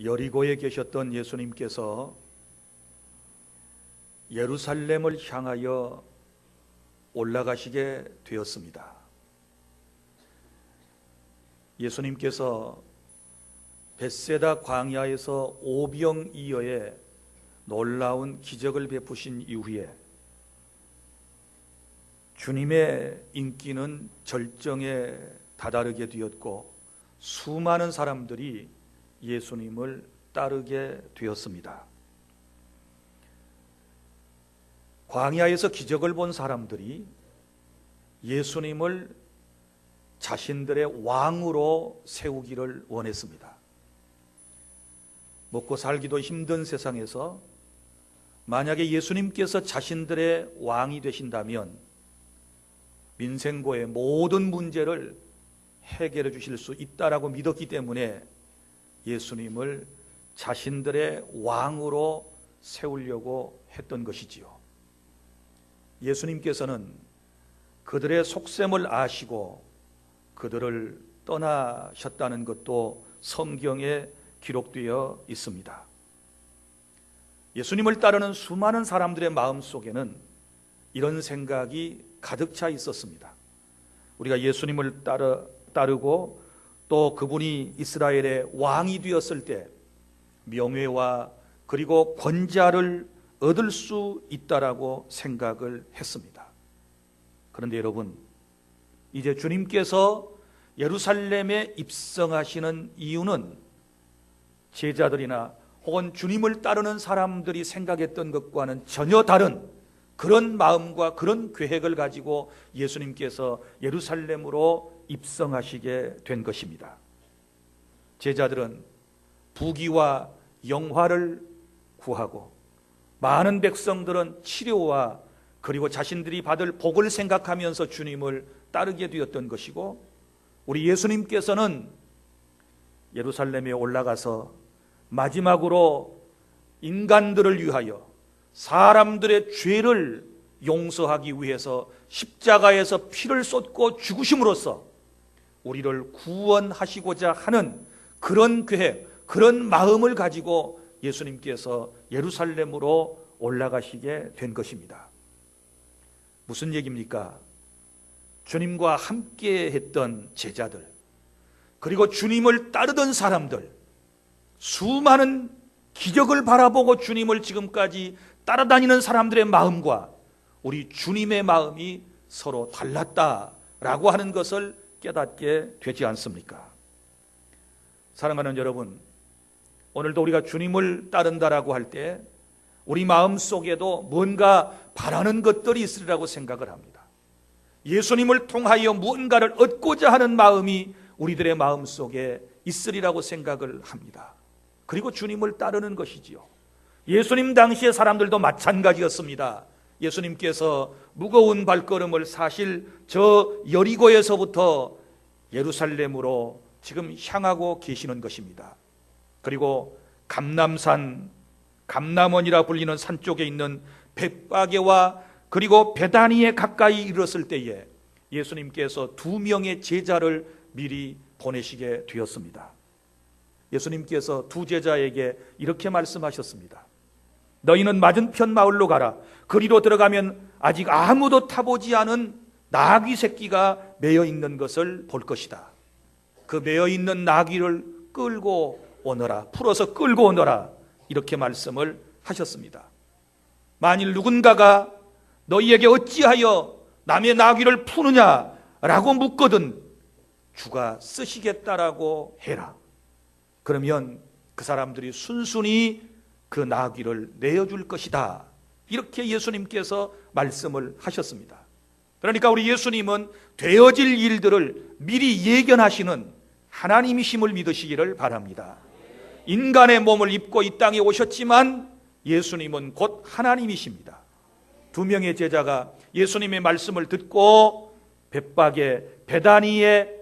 여리고에 계셨던 예수님께서 예루살렘을 향하여 올라가시게 되었습니다. 예수님께서 벳세다 광야에서 오병이어의 놀라운 기적을 베푸신 이후에 주님의 인기는 절정에 다다르게 되었고 수많은 사람들이 예수님을 따르게 되었습니다. 광야에서 기적을 본 사람들이 예수님을 자신들의 왕으로 세우기를 원했습니다. 먹고 살기도 힘든 세상에서 만약에 예수님께서 자신들의 왕이 되신다면 민생고의 모든 문제를 해결해 주실 수 있다라고 믿었기 때문에 예수님을 자신들의 왕으로 세우려고 했던 것이지요. 예수님께서는 그들의 속셈을 아시고 그들을 떠나셨다는 것도 성경에 기록되어 있습니다. 예수님을 따르는 수많은 사람들의 마음 속에는 이런 생각이 가득 차 있었습니다. 우리가 예수님을 따르고 또 그분이 이스라엘의 왕이 되었을 때 명예와 그리고 권자를 얻을 수 있다라고 생각을 했습니다. 그런데 여러분, 이제 주님께서 예루살렘에 입성하시는 이유는 제자들이나 혹은 주님을 따르는 사람들이 생각했던 것과는 전혀 다른 그런 마음과 그런 계획을 가지고 예수님께서 예루살렘으로 입성하시게 된 것입니다. 제자들은 부귀와 영화를 구하고 많은 백성들은 치료와 그리고 자신들이 받을 복을 생각하면서 주님을 따르게 되었던 것이고, 우리 예수님께서는 예루살렘에 올라가서 마지막으로 인간들을 위하여 사람들의 죄를 용서하기 위해서 십자가에서 피를 쏟고 죽으심으로써 우리를 구원하시고자 하는 그런 계획, 그런 마음을 가지고 예수님께서 예루살렘으로 올라가시게 된 것입니다. 무슨 얘기입니까? 주님과 함께 했던 제자들, 그리고 주님을 따르던 사람들, 수많은 기적을 바라보고 주님을 지금까지 따라다니는 사람들의 마음과 우리 주님의 마음이 서로 달랐다라고 하는 것을 깨닫게 되지 않습니까? 사랑하는 여러분, 오늘도 우리가 주님을 따른다라고 할 때 우리 마음 속에도 뭔가 바라는 것들이 있으리라고 생각을 합니다. 예수님을 통하여 무언가를 얻고자 하는 마음이 우리들의 마음 속에 있으리라고 생각을 합니다. 그리고 주님을 따르는 것이지요. 예수님 당시의 사람들도 마찬가지였습니다. 예수님께서 무거운 발걸음을 사실 저 여리고에서부터 예루살렘으로 지금 향하고 계시는 것입니다. 그리고 감람산, 감람원이라 불리는 산 쪽에 있는 벳바게와 그리고 베다니에 가까이 이르렀을 때에 예수님께서 2명의 제자를 미리 보내시게 되었습니다. 예수님께서 2 제자에게 이렇게 말씀하셨습니다. 너희는 맞은편 마을로 가라. 그리로 들어가면 아직 아무도 타보지 않은 나귀 새끼가 매여 있는 것을 볼 것이다. 그 매여 있는 나귀를 끌고 오너라. 풀어서 끌고 오너라. 이렇게 말씀을 하셨습니다. 만일 누군가가 너희에게 어찌하여 남의 나귀를 푸느냐라고 묻거든 주가 쓰시겠다라고 해라. 그러면 그 사람들이 순순히 그 나귀를 내어줄 것이다. 이렇게 예수님께서 말씀을 하셨습니다. 그러니까 우리 예수님은 되어질 일들을 미리 예견하시는 하나님이심을 믿으시기를 바랍니다. 인간의 몸을 입고 이 땅에 오셨지만 예수님은 곧 하나님이십니다. 2명의 제자가 예수님의 말씀을 듣고 벳바게 베다니에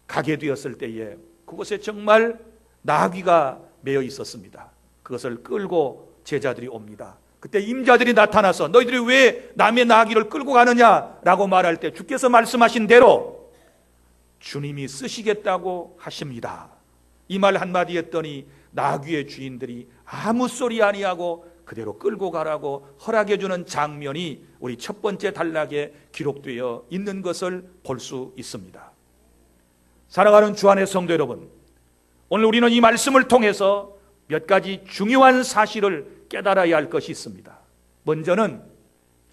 가게 되었을 때에 그곳에 정말 나귀가 매여 있었습니다. 그것을 끌고 제자들이 옵니다. 그때 임자들이 나타나서 너희들이 왜 남의 나귀를 끌고 가느냐라고 말할 때 주께서 말씀하신 대로 주님이 쓰시겠다고 하십니다. 이 말 한마디 했더니 나귀의 주인들이 아무 소리 아니하고 그대로 끌고 가라고 허락해 주는 장면이 우리 첫 번째 단락에 기록되어 있는 것을 볼 수 있습니다. 사랑하는 주 안의 성도 여러분, 오늘 우리는 이 말씀을 통해서 몇 가지 중요한 사실을 깨달아야 할 것이 있습니다. 먼저는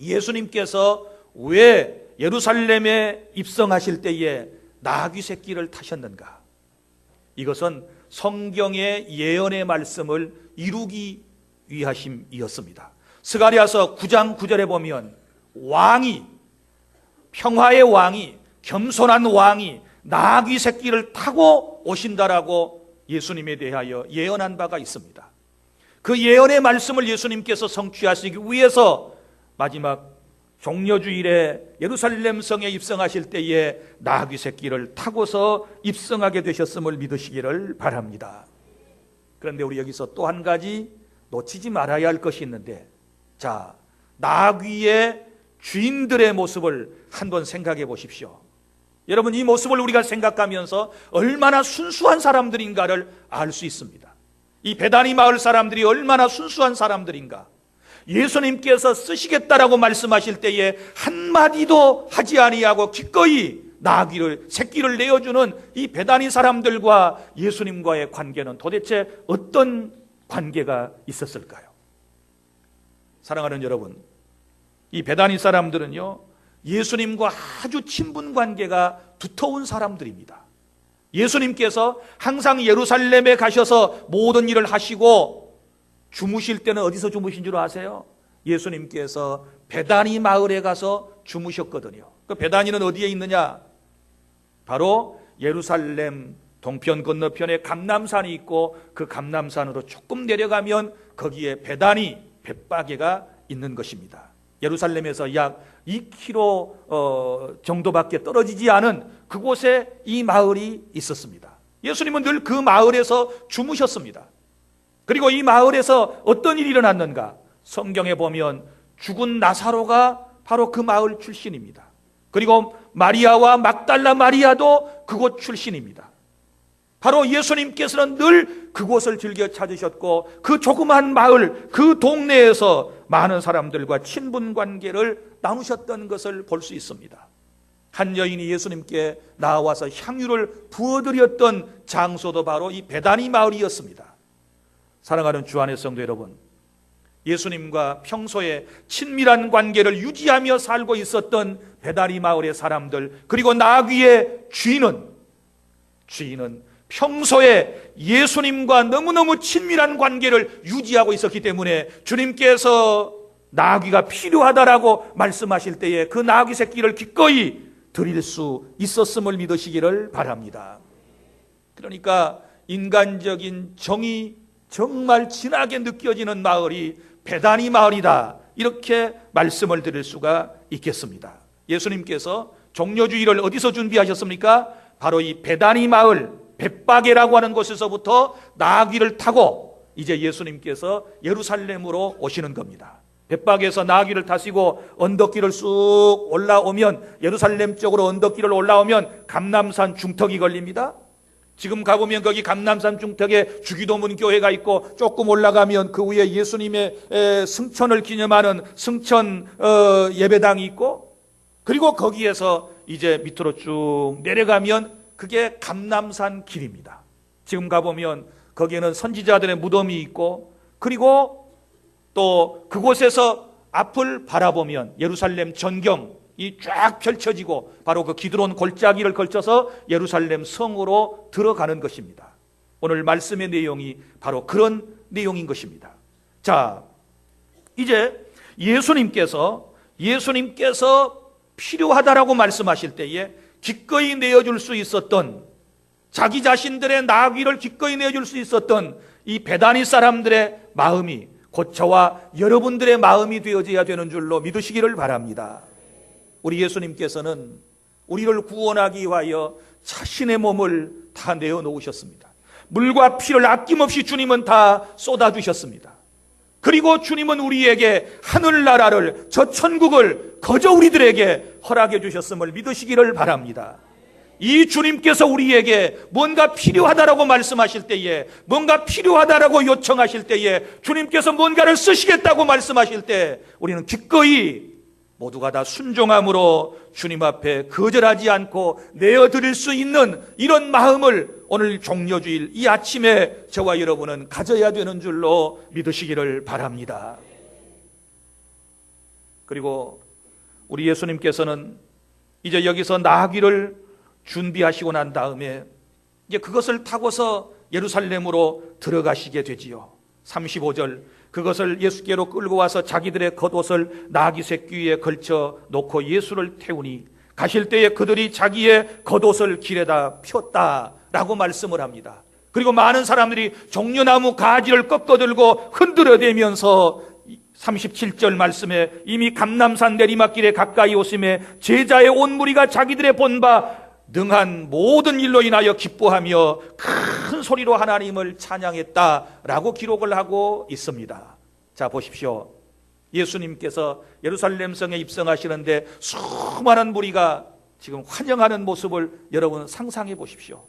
예수님께서 왜 예루살렘에 입성하실 때에 나귀 새끼를 타셨는가? 이것은 성경의 예언의 말씀을 이루기 위하심이었습니다. 스가랴서 9장 9절에 보면 왕이, 평화의 왕이, 겸손한 왕이 나귀 새끼를 타고 오신다라고 예수님에 대하여 예언한 바가 있습니다. 그 예언의 말씀을 예수님께서 성취하시기 위해서 마지막 종려주일에 예루살렘 성에 입성하실 때에 나귀 새끼를 타고서 입성하게 되셨음을 믿으시기를 바랍니다. 그런데 우리 여기서 또 한 가지 놓치지 말아야 할 것이 있는데, 자, 나귀의 주인들의 모습을 한번 생각해 보십시오. 여러분, 이 모습을 우리가 생각하면서 얼마나 순수한 사람들인가를 알 수 있습니다. 이 베다니 마을 사람들이 얼마나 순수한 사람들인가. 예수님께서 쓰시겠다라고 말씀하실 때에 한마디도 하지 아니하고 기꺼이 나귀를, 새끼를 내어주는 이 베다니 사람들과 예수님과의 관계는 도대체 어떤 관계가 있었을까요? 사랑하는 여러분, 이 베다니 사람들은요, 예수님과 아주 친분 관계가 두터운 사람들입니다. 예수님께서 항상 예루살렘에 가셔서 모든 일을 하시고 주무실 때는 어디서 주무신 줄 아세요? 예수님께서 베다니 마을에 가서 주무셨거든요. 그 베다니는 어디에 있느냐? 바로 예루살렘 동편 건너편에 감람산이 있고 그 감람산으로 조금 내려가면 거기에 베다니 벳바게가 있는 것입니다. 예루살렘에서 약 2km 정도밖에 떨어지지 않은 그곳에 이 마을이 있었습니다. 예수님은 늘 그 마을에서 주무셨습니다. 그리고 이 마을에서 어떤 일이 일어났는가? 성경에 보면 죽은 나사로가 바로 그 마을 출신입니다. 그리고 마리아와 막달라 마리아도 그곳 출신입니다. 바로 예수님께서는 늘 그곳을 즐겨 찾으셨고 그 조그만 마을, 그 동네에서 많은 사람들과 친분 관계를 나누셨던 것을 볼 수 있습니다. 한 여인이 예수님께 나와서 향유를 부어드렸던 장소도 바로 이 베다니 마을이었습니다. 사랑하는 주 안의 성도 여러분, 예수님과 평소에 친밀한 관계를 유지하며 살고 있었던 베다니 마을의 사람들, 그리고 나귀의 주인은 평소에 예수님과 너무너무 친밀한 관계를 유지하고 있었기 때문에 주님께서 나귀가 필요하다라고 말씀하실 때에 그 나귀 새끼를 기꺼이 드릴 수 있었음을 믿으시기를 바랍니다. 그러니까 인간적인 정이 정말 진하게 느껴지는 마을이 베다니 마을이다, 이렇게 말씀을 드릴 수가 있겠습니다. 예수님께서 종려주일을 어디서 준비하셨습니까? 바로 이 베다니 마을 벳바게라고 하는 곳에서부터 나귀를 타고 이제 예수님께서 예루살렘으로 오시는 겁니다. 벳바게에서 나귀를 타시고 언덕길을 쑥 올라오면, 예루살렘 쪽으로 언덕길을 올라오면 감람산 중턱이 걸립니다. 지금 가보면 거기 감람산 중턱에 주기도문 교회가 있고 조금 올라가면 그 위에 예수님의 승천을 기념하는 승천 예배당이 있고, 그리고 거기에서 이제 밑으로 쭉 내려가면 그게 감람산 길입니다. 지금 가보면 거기에는 선지자들의 무덤이 있고, 그리고 또 그곳에서 앞을 바라보면 예루살렘 전경이 쫙 펼쳐지고 바로 그 기드론 골짜기를 걸쳐서 예루살렘 성으로 들어가는 것입니다. 오늘 말씀의 내용이 바로 그런 내용인 것입니다. 자, 이제 예수님께서 필요하다라고 말씀하실 때에 기꺼이 내어줄 수 있었던, 자기 자신들의 나귀를 기꺼이 내어줄 수 있었던 이 베다니 사람들의 마음이 곧 저와 여러분들의 마음이 되어져야 되는 줄로 믿으시기를 바랍니다. 우리 예수님께서는 우리를 구원하기 위하여 자신의 몸을 다 내어놓으셨습니다. 물과 피를 아낌없이 주님은 다 쏟아주셨습니다. 그리고 주님은 우리에게 하늘나라를, 저 천국을 거저 우리들에게 허락해 주셨음을 믿으시기를 바랍니다. 이 주님께서 우리에게 뭔가 필요하다라고 말씀하실 때에, 뭔가 필요하다라고 요청하실 때에, 주님께서 뭔가를 쓰시겠다고 말씀하실 때 우리는 기꺼이 모두가 다 순종함으로 주님 앞에 거절하지 않고 내어드릴 수 있는 이런 마음을 오늘 종려주일 이 아침에 저와 여러분은 가져야 되는 줄로 믿으시기를 바랍니다. 그리고 우리 예수님께서는 이제 여기서 나귀를 준비하시고 난 다음에 이제 그것을 타고서 예루살렘으로 들어가시게 되지요. 35절, 그것을 예수께로 끌고 와서 자기들의 겉옷을 나귀 새끼 위에 걸쳐 놓고 예수를 태우니 가실 때에 그들이 자기의 겉옷을 길에다 폈다라고 말씀을 합니다. 그리고 많은 사람들이 종려나무 가지를 꺾어들고 흔들어대면서 37절 말씀에 이미 감람산 내리막길에 가까이 오심에 제자의 온 무리가 자기들의 본바 능한 모든 일로 인하여 기뻐하며 큰 소리로 하나님을 찬양했다라고 기록을 하고 있습니다. 자, 보십시오. 예수님께서 예루살렘 성에 입성하시는데 수많은 무리가 지금 환영하는 모습을 여러분 상상해 보십시오.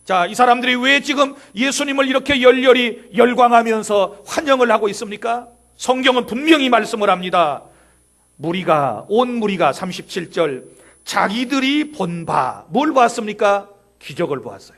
자, 이 사람들이 왜 지금 예수님을 이렇게 열렬히 열광하면서 환영을 하고 있습니까? 성경은 분명히 말씀을 합니다. 온 무리가 37절 자기들이 본 바, 뭘 보았습니까? 기적을 보았어요.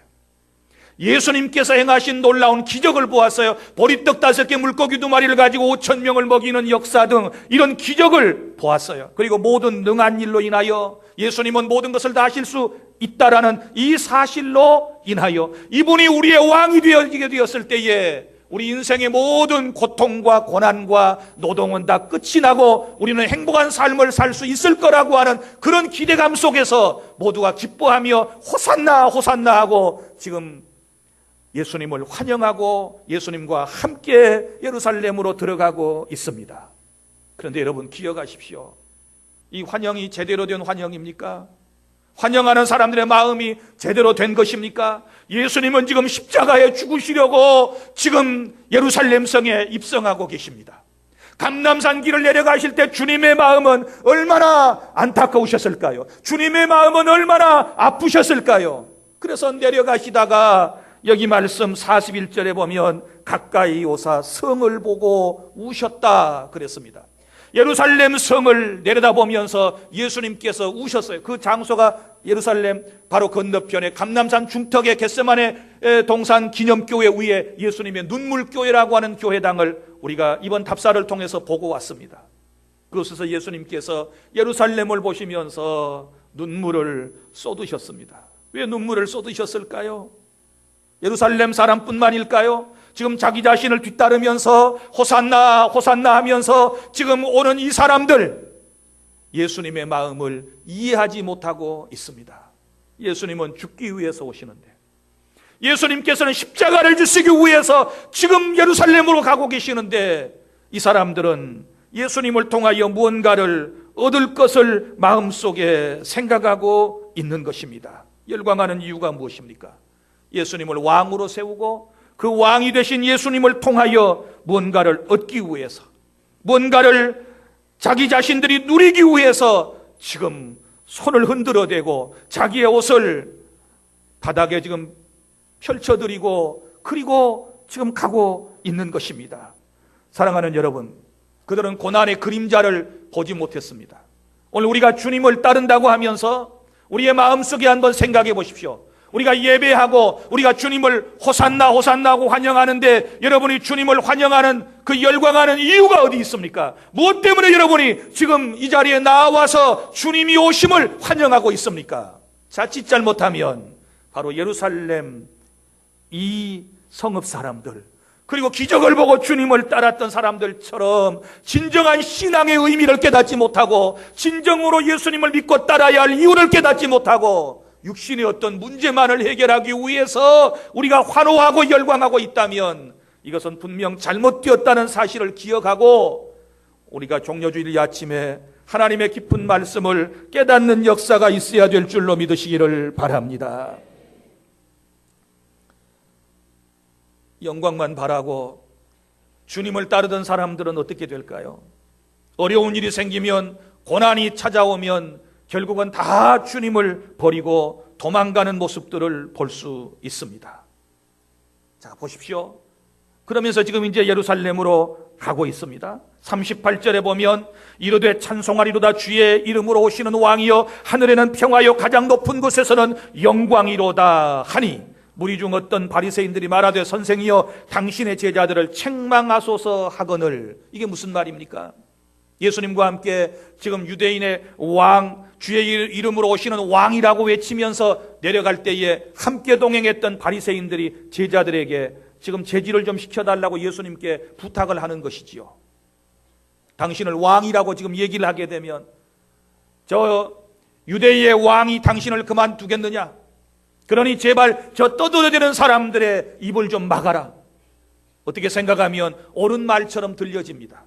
예수님께서 행하신 놀라운 기적을 보았어요. 보리떡 5개 물고기 2마리를 가지고 5,000명을 먹이는 역사 등 이런 기적을 보았어요. 그리고 모든 능한 일로 인하여 예수님은 모든 것을 다 하실 수 있다라는 이 사실로 인하여 이분이 우리의 왕이 되어지게 되었을 때에 우리 인생의 모든 고통과 고난과 노동은 다 끝이 나고 우리는 행복한 삶을 살 수 있을 거라고 하는 그런 기대감 속에서 모두가 기뻐하며 호산나 호산나 하고 지금 예수님을 환영하고 예수님과 함께 예루살렘으로 들어가고 있습니다. 그런데 여러분 기억하십시오. 이 환영이 제대로 된 환영입니까? 환영하는 사람들의 마음이 제대로 된 것입니까? 예수님은 지금 십자가에 죽으시려고 지금 예루살렘 성에 입성하고 계십니다. 감람산 길을 내려가실 때 주님의 마음은 얼마나 안타까우셨을까요? 주님의 마음은 얼마나 아프셨을까요? 그래서 내려가시다가 여기 말씀 41절에 보면 가까이 오사 성을 보고 우셨다 그랬습니다. 예루살렘 성을 내려다보면서 예수님께서 우셨어요. 그 장소가 예루살렘 바로 건너편에 감람산 중턱에 겟세마네 동산 기념교회 위에 예수님의 눈물교회라고 하는 교회당을 우리가 이번 답사를 통해서 보고 왔습니다. 그곳에서 예수님께서 예루살렘을 보시면서 눈물을 쏟으셨습니다. 왜 눈물을 쏟으셨을까요? 예루살렘 사람뿐만일까요? 지금 자기 자신을 뒤따르면서 호산나 호산나 하면서 지금 오는 이 사람들 예수님의 마음을 이해하지 못하고 있습니다. 예수님은 죽기 위해서 오시는데 예수님께서는 십자가를 지시기 위해서 지금 예루살렘으로 가고 계시는데 이 사람들은 예수님을 통하여 무언가를 얻을 것을 마음속에 생각하고 있는 것입니다. 열광하는 이유가 무엇입니까? 예수님을 왕으로 세우고 그 왕이 되신 예수님을 통하여 무언가를 얻기 위해서, 무언가를 자기 자신들이 누리기 위해서 지금 손을 흔들어대고 자기의 옷을 바닥에 지금 펼쳐드리고 그리고 지금 가고 있는 것입니다. 사랑하는 여러분, 그들은 고난의 그림자를 보지 못했습니다. 오늘 우리가 주님을 따른다고 하면서 우리의 마음속에 한번 생각해 보십시오. 우리가 예배하고 우리가 주님을 호산나 호산나 하고 환영하는데 여러분이 주님을 환영하는 그 열광하는 이유가 어디 있습니까? 무엇 때문에 여러분이 지금 이 자리에 나와서 주님이 오심을 환영하고 있습니까? 자칫 잘못하면 바로 예루살렘 이 성읍 사람들 그리고 기적을 보고 주님을 따랐던 사람들처럼 진정한 신앙의 의미를 깨닫지 못하고 진정으로 예수님을 믿고 따라야 할 이유를 깨닫지 못하고 육신의 어떤 문제만을 해결하기 위해서 우리가 환호하고 열광하고 있다면 이것은 분명 잘못되었다는 사실을 기억하고 우리가 종려주일 이 아침에 하나님의 깊은 말씀을 깨닫는 역사가 있어야 될 줄로 믿으시기를 바랍니다. 영광만 바라고 주님을 따르던 사람들은 어떻게 될까요? 어려운 일이 생기면 고난이 찾아오면 결국은 다 주님을 버리고 도망가는 모습들을 볼 수 있습니다. 자, 보십시오. 그러면서 지금 이제 예루살렘으로 가고 있습니다. 38절에 보면 이르되 찬송하리로다 주의 이름으로 오시는 왕이여 하늘에는 평화여 가장 높은 곳에서는 영광이로다 하니 무리 중 어떤 바리새인들이 말하되 선생이여 당신의 제자들을 책망하소서 하거늘. 이게 무슨 말입니까? 예수님과 함께 지금 유대인의 왕, 주의 이름으로 오시는 왕이라고 외치면서 내려갈 때에 함께 동행했던 바리새인들이 제자들에게 지금 제지를 좀 시켜달라고 예수님께 부탁을 하는 것이지요. 당신을 왕이라고 지금 얘기를 하게 되면 저 유대의 왕이 당신을 그만두겠느냐? 그러니 제발 저 떠들어대는 사람들의 입을 좀 막아라. 어떻게 생각하면 옳은 말처럼 들려집니다.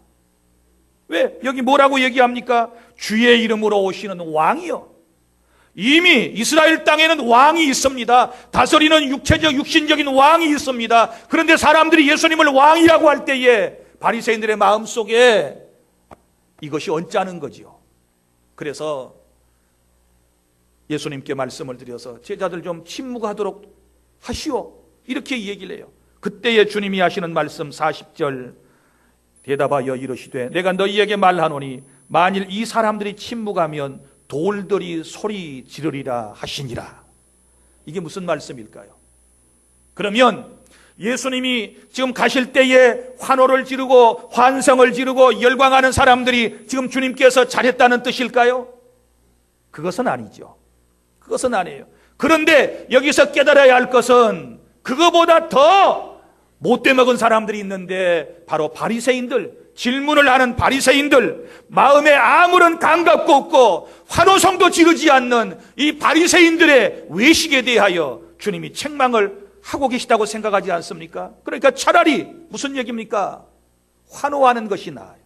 왜? 여기 뭐라고 얘기합니까? 주의 이름으로 오시는 왕이요. 이미 이스라엘 땅에는 왕이 있습니다. 다스리는 육신적인 왕이 있습니다. 그런데 사람들이 예수님을 왕이라고 할 때에 바리새인들의 마음속에 이것이 언짢은 거지요. 그래서 예수님께 말씀을 드려서 제자들 좀 침묵하도록 하시오. 이렇게 얘기를 해요. 그때에 주님이 하시는 말씀 40절 대답하여 이르시되 내가 너희에게 말하노니 만일 이 사람들이 침묵하면 돌들이 소리 지르리라 하시니라. 이게 무슨 말씀일까요? 그러면 예수님이 지금 가실 때에 환호를 지르고 환성을 지르고 열광하는 사람들이 지금 주님께서 잘했다는 뜻일까요? 그것은 아니죠. 그것은 아니에요. 그런데 여기서 깨달아야 할 것은 그거보다 더 못돼 먹은 사람들이 있는데 바로 바리새인들, 질문을 하는 바리새인들, 마음에 아무런 감각도 없고 환호성도 지르지 않는 이 바리새인들의 외식에 대하여 주님이 책망을 하고 계시다고 생각하지 않습니까? 그러니까 차라리 무슨 얘기입니까? 환호하는 것이 나아요.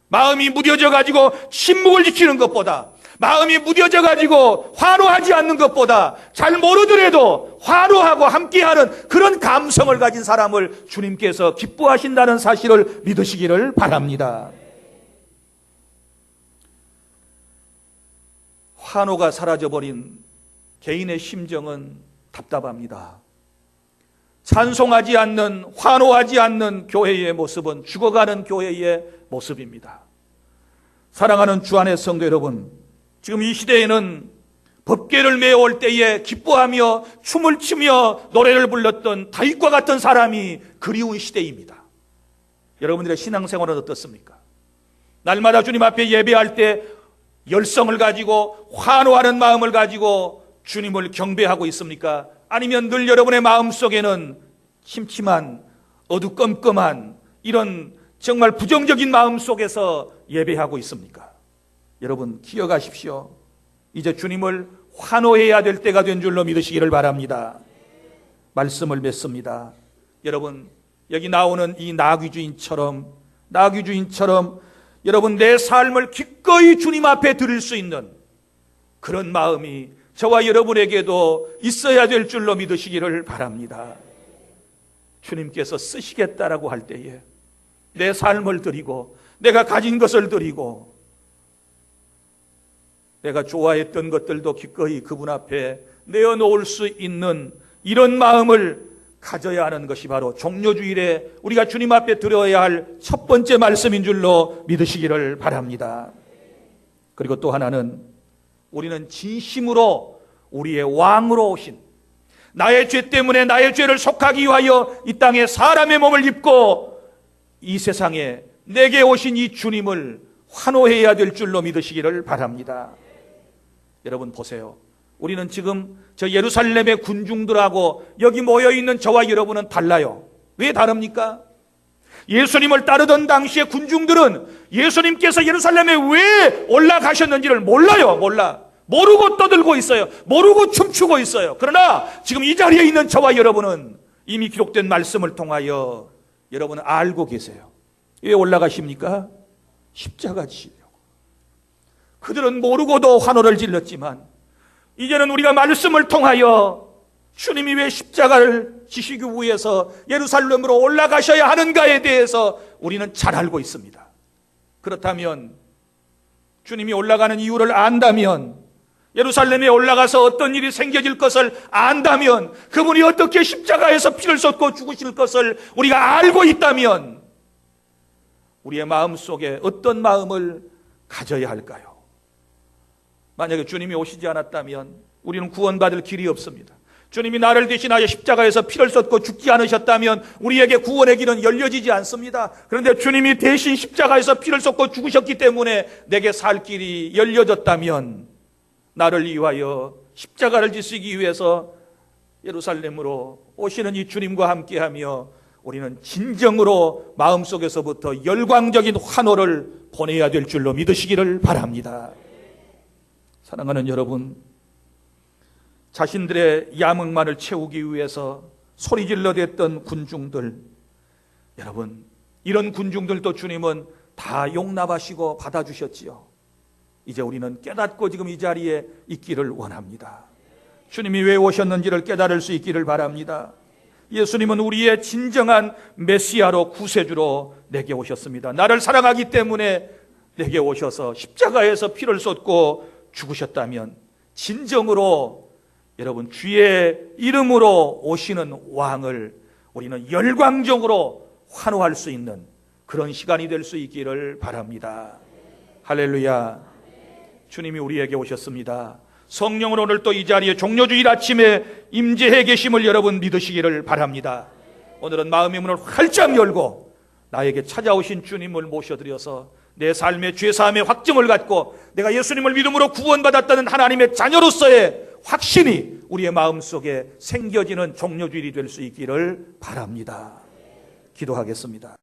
마음이 무뎌져 가지고 침묵을 지키는 것보다, 마음이 무뎌져 가지고 환호하지 않는 것보다 잘 모르더라도 환호하고 함께하는 그런 감성을 가진 사람을 주님께서 기뻐하신다는 사실을 믿으시기를 바랍니다. 환호가 사라져버린 개인의 심정은 답답합니다. 찬송하지 않는, 환호하지 않는 교회의 모습은 죽어가는 교회의 모습입니다. 사랑하는 주 안의 성도 여러분, 지금 이 시대에는 법궤를 메어올 때에 기뻐하며 춤을 추며 노래를 불렀던 다윗과 같은 사람이 그리운 시대입니다. 여러분들의 신앙생활은 어떻습니까? 날마다 주님 앞에 예배할 때 열성을 가지고 환호하는 마음을 가지고 주님을 경배하고 있습니까? 아니면 늘 여러분의 마음속에는 침침한 어두컴컴한 이런 정말 부정적인 마음 속에서 예배하고 있습니까? 여러분 기억하십시오. 이제 주님을 환호해야 될 때가 된 줄로 믿으시기를 바랍니다. 말씀을 맺습니다. 여러분 여기 나오는 이 나귀주인처럼 여러분 내 삶을 기꺼이 주님 앞에 드릴 수 있는 그런 마음이 저와 여러분에게도 있어야 될 줄로 믿으시기를 바랍니다. 주님께서 쓰시겠다라고 할 때에 내 삶을 드리고 내가 가진 것을 드리고 내가 좋아했던 것들도 기꺼이 그분 앞에 내어놓을 수 있는 이런 마음을 가져야 하는 것이 바로 종료주일에 우리가 주님 앞에 드려야 할 첫 번째 말씀인 줄로 믿으시기를 바랍니다. 그리고 또 하나는 우리는 진심으로 우리의 왕으로 오신 나의 죄 때문에 나의 죄를 속하기 위하여 이 땅에 사람의 몸을 입고 이 세상에 내게 오신 이 주님을 환호해야 될 줄로 믿으시기를 바랍니다. 여러분 보세요. 우리는 지금 저 예루살렘의 군중들하고 여기 모여있는 저와 여러분은 달라요. 왜 다릅니까? 예수님을 따르던 당시의 군중들은 예수님께서 예루살렘에 왜 올라가셨는지를 몰라요. 모르고 떠들고 있어요. 모르고 춤추고 있어요. 그러나 지금 이 자리에 있는 저와 여러분은 이미 기록된 말씀을 통하여 여러분은 알고 계세요. 왜 올라가십니까? 십자가 지시려고. 그들은 모르고도 환호를 질렀지만 이제는 우리가 말씀을 통하여 주님이 왜 십자가를 지시기 위해서 예루살렘으로 올라가셔야 하는가에 대해서 우리는 잘 알고 있습니다. 그렇다면 주님이 올라가는 이유를 안다면, 예루살렘에 올라가서 어떤 일이 생겨질 것을 안다면, 그분이 어떻게 십자가에서 피를 쏟고 죽으실 것을 우리가 알고 있다면 우리의 마음속에 어떤 마음을 가져야 할까요? 만약에 주님이 오시지 않았다면 우리는 구원받을 길이 없습니다. 주님이 나를 대신하여 십자가에서 피를 쏟고 죽지 않으셨다면 우리에게 구원의 길은 열려지지 않습니다. 그런데 주님이 대신 십자가에서 피를 쏟고 죽으셨기 때문에 내게 살 길이 열려졌다면, 나를 위하여 십자가를 지시기 위해서 예루살렘으로 오시는 이 주님과 함께하며 우리는 진정으로 마음속에서부터 열광적인 환호를 보내야 될 줄로 믿으시기를 바랍니다. 사랑하는 여러분, 자신들의 야망만을 채우기 위해서 소리질러 댔던 군중들, 여러분, 이런 군중들도 주님은 다 용납하시고 받아주셨지요. 이제 우리는 깨닫고 지금 이 자리에 있기를 원합니다. 주님이 왜 오셨는지를 깨달을 수 있기를 바랍니다. 예수님은 우리의 진정한 메시아로, 구세주로 내게 오셨습니다. 나를 사랑하기 때문에 내게 오셔서 십자가에서 피를 쏟고 죽으셨다면, 진정으로 여러분 주의 이름으로 오시는 왕을 우리는 열광적으로 환호할 수 있는 그런 시간이 될 수 있기를 바랍니다. 할렐루야. 주님이 우리에게 오셨습니다. 성령으로 오늘 또 이 자리에 종료주일 아침에 임재해 계심을 여러분 믿으시기를 바랍니다. 오늘은 마음의 문을 활짝 열고 나에게 찾아오신 주님을 모셔드려서 내 삶의 죄사함의 확증을 갖고 내가 예수님을 믿음으로 구원받았다는 하나님의 자녀로서의 확신이 우리의 마음속에 생겨지는 종료주일이 될 수 있기를 바랍니다. 기도하겠습니다.